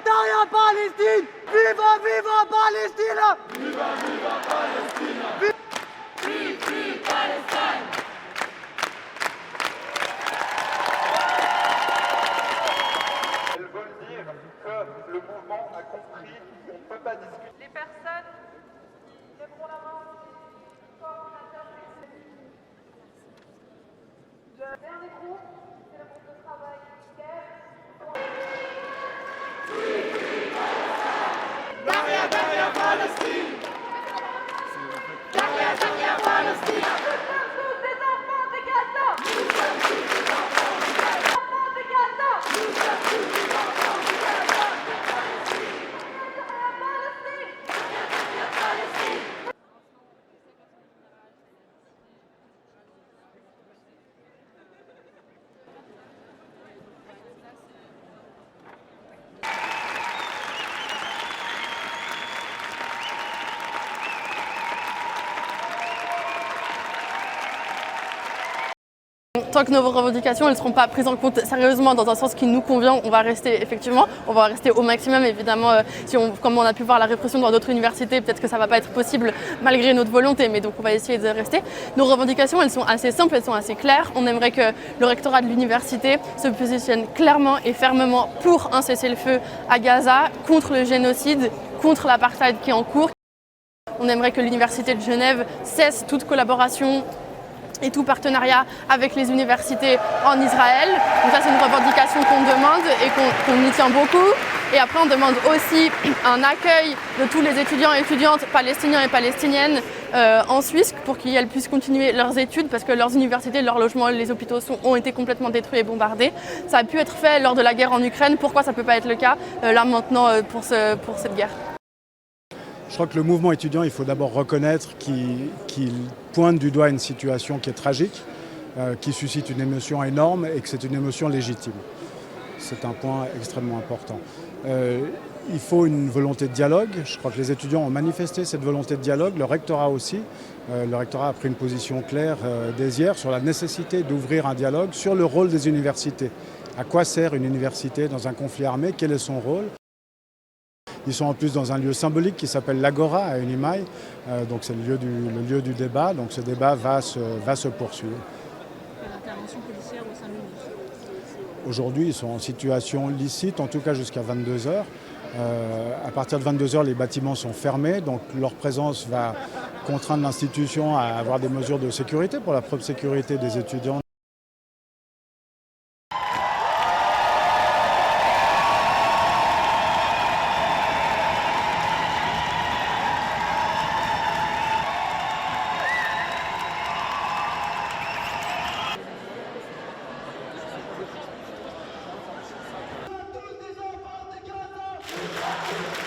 Daria Palestine! Viva, viva Palestina! Viva, viva Palestina! Vive, vive Palestine! Elles veulent dire que le mouvement a compris qu'on ne peut pas discuter. Les personnes lèveront la main. Coordinateur le dernier groupe, c'est le groupe de travail Daria, Daria Palestine! Daria, Daria Palestine! tous des enfants de Gaza! Nous sommes tous des enfants de Gaza! Enfants de Gaza! Nous sommes tous des enfants de Gaza! Daria Palestine! Tant que nos revendications ne seront pas prises en compte sérieusement dans un sens qui nous convient, on va rester effectivement, on va rester au maximum évidemment. Comme on a pu voir la répression dans d'autres universités, peut-être que ça ne va pas être possible malgré notre volonté, mais donc on va essayer de rester. Nos revendications, elles sont assez simples, elles sont assez claires. On aimerait que le rectorat de l'université se positionne clairement et fermement pour un cessez-le-feu à Gaza, contre le génocide, contre l'apartheid qui est en cours. On aimerait que l'université de Genève cesse toute collaboration et tout partenariat avec les universités en Israël. Donc ça, c'est une revendication qu'on demande et qu'on y tient beaucoup. Et après, on demande aussi un accueil de tous les étudiants et étudiantes palestiniens et palestiniennes en Suisse pour qu'elles puissent continuer leurs études parce que leurs universités, leurs logements, les hôpitaux ont été complètement détruits et bombardés. Ça a pu être fait lors de la guerre en Ukraine. Pourquoi ça ne peut pas être le cas là maintenant pour cette guerre ? Je crois que le mouvement étudiant, il faut d'abord reconnaître qu'il pointe du doigt une situation qui est tragique, qui suscite une émotion énorme et que c'est une émotion légitime. C'est un point extrêmement important. Il faut une volonté de dialogue. Je crois que les étudiants ont manifesté cette volonté de dialogue, le rectorat aussi. Le rectorat a pris une position claire dès hier sur la nécessité d'ouvrir un dialogue sur le rôle des universités. À quoi sert une université dans un conflit armé? Quel est son rôle? Ils sont en plus dans un lieu symbolique qui s'appelle l'Agora à Unimaï, donc c'est le lieu du débat, donc ce débat va se poursuivre. L'intervention policière au 5 minutes. Aujourd'hui, ils sont en situation licite, en tout cas jusqu'à 22h. À partir de 22h, les bâtiments sont fermés, donc leur présence va contraindre l'institution à avoir des mesures de sécurité pour la propre sécurité des étudiants. Tous des enfants de Gaza!